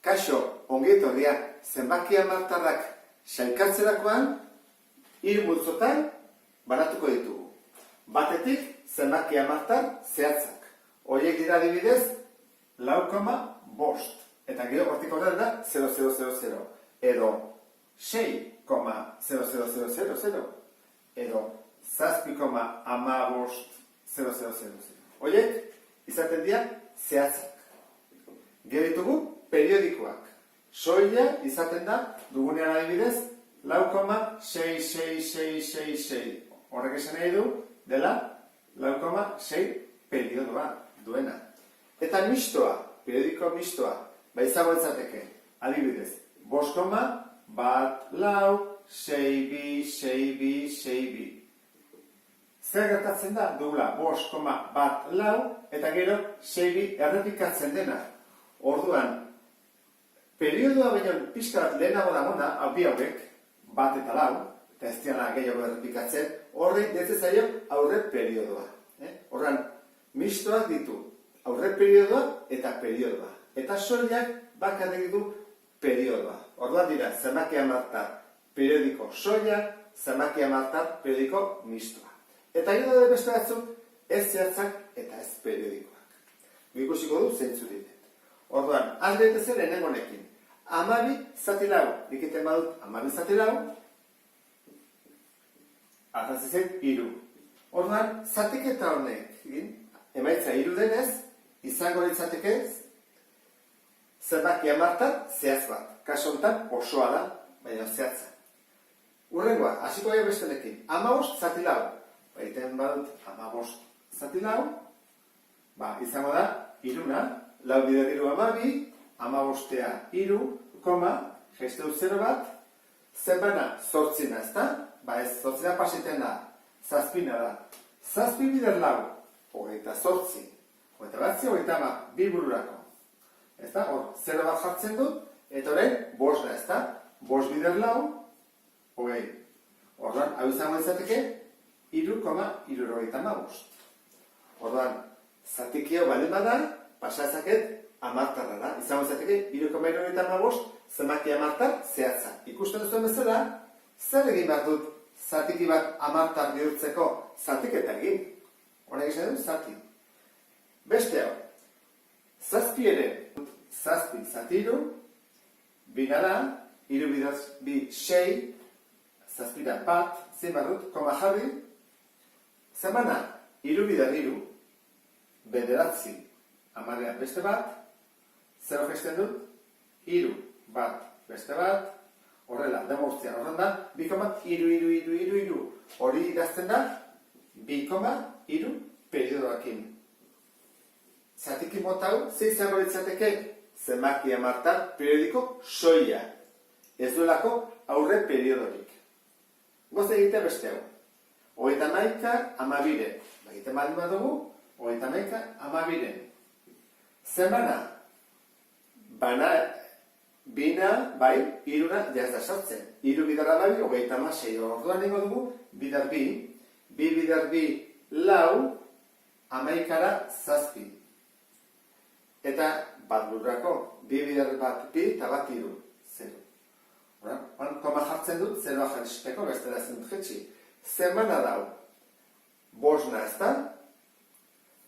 Kaixo, ongi etorria, zenbaki hamartarrak sailkatzerakoan hiru multzotan banatuko ditugu. Batetik, zenbaki hamartar zehatzak. Horiek dira adibidez, 4,5. Eta gero hortik horrela da 0,000. Edo 6,00000. Edo 7,15,000. Horiek izaten dira zehatzak. Gero ditugu periodikoak. Soila izaten da dugunean adibidez 4,66666. Horrek esan nahi du dela 4,6 periodoa duena. Eta mistoa, periodiko mistoa, izango litzateke adibidez 5,14,6,2,6,2,6,2. Zer gertatzen da? Dugula 5,14 eta gero 6,2 errepikatzen dena. Orduan, periodoa baino pixka bat lehenago dagona, bi hauek, bat eta lau, eta ez diana gehiago errepikatzen, horrek deitzen zaio aurre periodoa. Horran, mistoak ditu aurre periodoa eta periodoa. Eta soilak bakarrik du periodoa. Orduan dira, zenbaki hamartar periodiko soila, zenbaki hamartar periodiko mistoa. Eta gero da beste batzuk ez zehatzak eta ez periodikoak. Ikusiko du zeintzu dite. Orduan, alde zer lehenengo honekin. 12 zati lau, dikiten badut 12 zati lau, atazizen 3. Orduan, zatiketa honekin, emaitza 3 denez, izango litzateke zenbaki hamartar zehatz bat. Kasu honetan osoa da, baina zehatza. Hurrengoa, hasiko gara beste honekin. 15 zati lau, egiten badut 15 zati lau, izango da 3, lau bider 3 12, 15 3, gesteu 0 bat, zenbana 8 ez da, ez 8 pasiten da, 7 da. 7 bider lau, 28, 29, bi bururako. Ez da, hor, 0 bat jartzen dut, eta horrein, 5 da ez da, 5 bider lau, 20. Orduan, hau izango izateke, 3,75. Orduan, zatikio baldin bada, pasa ezaket hamartarra. Izango izateke, 3,75 zenbaki hamartar zehatza. Ikusten duzuen bezala, zer egin behar dut zatiki bat hamartar bihurtzeko zatiketa egin? Honek esan dut, zati. Beste hau, 7 ere, 7 zati 3, binara, 3 bidaz bi 6, 7 da bat, zein behar dut, koma jarri, zenbana, 3 bidar 3, bederatzi, hamarrean beste bat, 0 gesten dut, 3 bat beste bat, horrela, demortzean horren da, 2,3. Hori idazten da, 2,3 periodoakin. Zatiki mota hau, ze izango litzateke zenbaki hamartar periodiko soila. Ez duelako aurre periodorik. Goze egite beste hau. 39, 12. Egiten baldin badugu, 39, 12. Zenbana, bina, bai, 3 jaz da sartzen. 3 bidarra 12, 36. Orduan nengo dugu, bidar bi, bidar bi, lau, 11 7. Eta bat burrako, 2 bidar bat bi, eta bat 3, 0. Horan, koma jartzen dut, 0 jarrizteko, bestela zen dut jetxi. Zenbana dau, 5 ez da,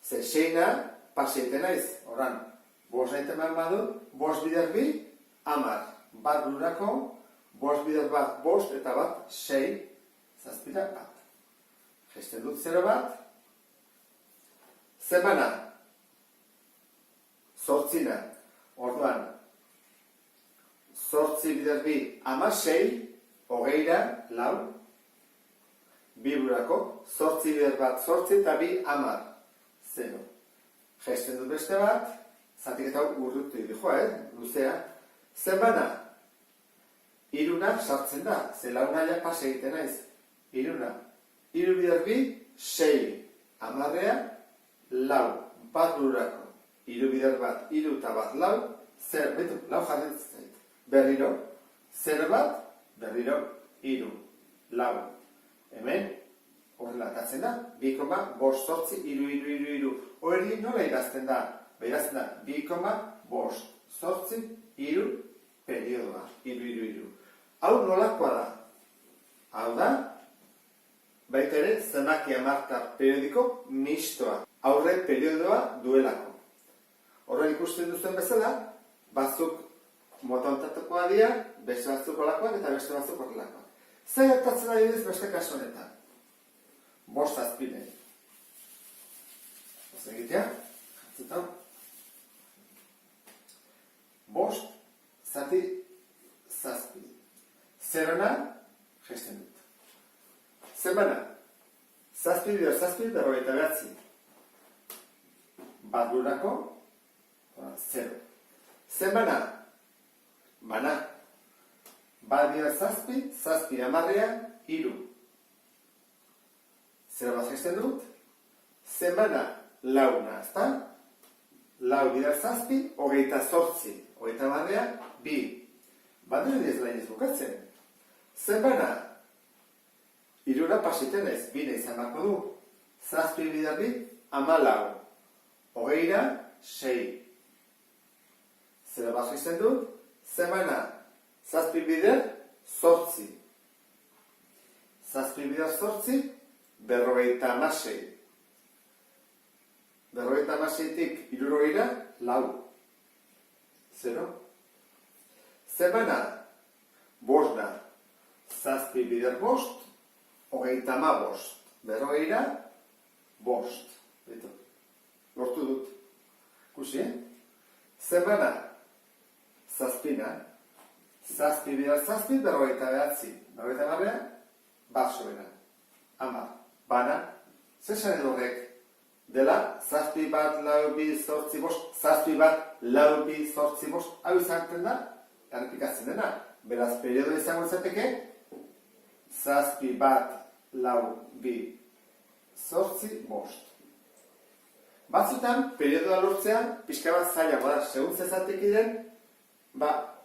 ze 6 paseiten naiz, horan, 5 naiten behar badut, 5 bidar bi, 10. Bat burrako, 5 bidar bat 5 eta bat 6, zazpira bat. Gesten dut 0 bat, zenbana, 8, orduan, 8 bidar bi, 16, 20, lau, bi burrako, 8 bidar bat 8 eta bi 10. 0. Gesten dut beste bat, zatik eta urrutu joa, luzea. Zenbana, 3 sartzen da, ze launa ja pas egiten naiz. 3, 3 bidar bi, 6, 10, lau, bat bururako. 3 bidar bat, 3 eta bat lau, 0, betu, lau jarretzen zait. Berriro, 0 bat, berriro, 3, lau. Hemen, horrela atatzen da, 2,5, 3, 3. Hori nola idazten da? Idazten da, 2,5, zortzi, hiru, periodoa. Hiru. Hau nolakoa da? Hau da, baita ere, zenbaki hamartar periodiko mistoa. Aurre periodoa duelako. Horren ikusten duzuen bezala, batzuk mota ontatakoa dira, beste batzuk olakoak eta beste batzuk horrelakoak. Zer gertatzen ari beste kasu honetan? Bost azpide. Oz egitea, jatzetan. Bost, zati, zazpi. Zerona, gesten dut. Zenbana, zazpi bider, zazpi, 49. Bat gurako, 0. Zenbana, bana, bat bider, zazpi, zazpi amarrea, 3. Zer bat gesten dut? Zenbana, launa, ezta? Lau bider, zazpi, 28. 28 amarrea, 2. Bat dira ez lainez bukatzen. Zenbana, 3 pasiten ez, 2 izan bako du. Zazpi bider 2, 14. 20ra, 6. Zer bat gesten dut? Zenbana, zazpi bider, 8. Zazpi bider 8, 56. 56tik 60ra, 4. 0. Zenbana, bosna, zazpi bider 5, 35. 40ra, 5. Beto. Lortu dut. Kusi, Zenbana, zazpina, zazpi bider zazpi, 49. 49 bat sobera. 10. Bana, zesan edorrek? Dela, zazpi bat, lau bi, zortzi bost, zazpi bat, lau bi, zortzi bost, hau izanten da, errepikatzen dena. Beraz, periodo izango izateke, zazpi bat, lau bi, zortzi bost. Batzutan, periodoa lortzea, pixka bat zailago da, segun zezatik den,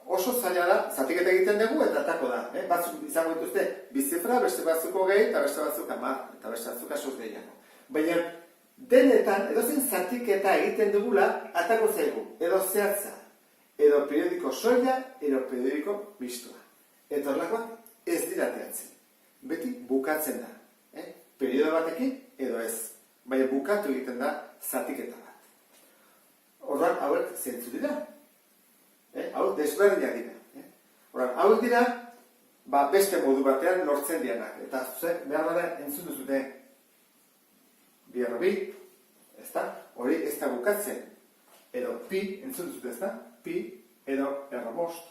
oso zaila da, zatiketa egiten dugu eta atako da. Batzuk izango dituzte, bizifra, beste batzuko gehi, eta beste batzuk 10, eta beste batzuk asuz gehiago. Baina, denetan, edozen zatiketa egiten dugula, atako zaigu, edo zehatza, edo periodiko soila, edo periodiko mistoa. Eta horlakoak ez dira teatzen. Beti bukatzen da. Periodo batekin, edo ez. Baina bukatu egiten da zatiketa bat. Orduan, hauek zentzu dira. Hau desberdinak dira. Orduan, hauek dira, beste modu batean lortzen dianak. Eta zuzek, behar bada entzun duzute, biarro bi, ezta? Hori ez da bukatzen. Edo pi, entzun duzute, ezta? Pi, edo errobost.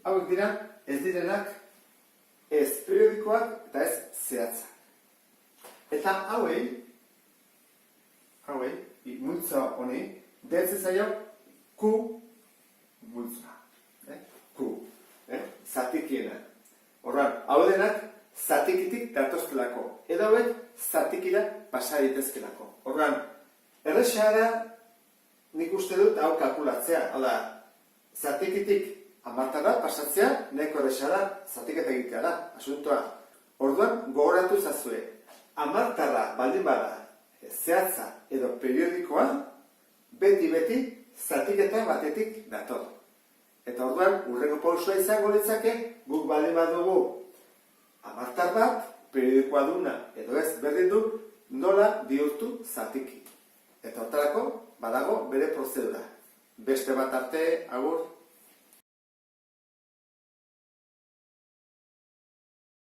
Hauek dira, ez direnak, ez periodikoak eta ez zehatzak. Eta hauei, multzo honi, deitzen zaio Q multzoa. Q. Zatikiena. Horran, hau denak zatikitik datozkelako. Edo hauek zatikira pasa ditezkelako. Horran, erresa da nik uste dut hau kalkulatzea. Hau da, zatikitik 10 pasatzea, nahiko erresa da zatiketa egitea da. Asuntoa. Orduan, gogoratu zazue. 10 baldin bada zehatza edo periodikoa, beti zatiketa batetik dator. Eta orduan, urrengo pausua izango litzake, guk baldin badugu 10 bat, periodikoa duna edo ez berdin du, nola bihurtu zatiki. Eta hortarako, badago bere prozedura. Beste bat arte, agur.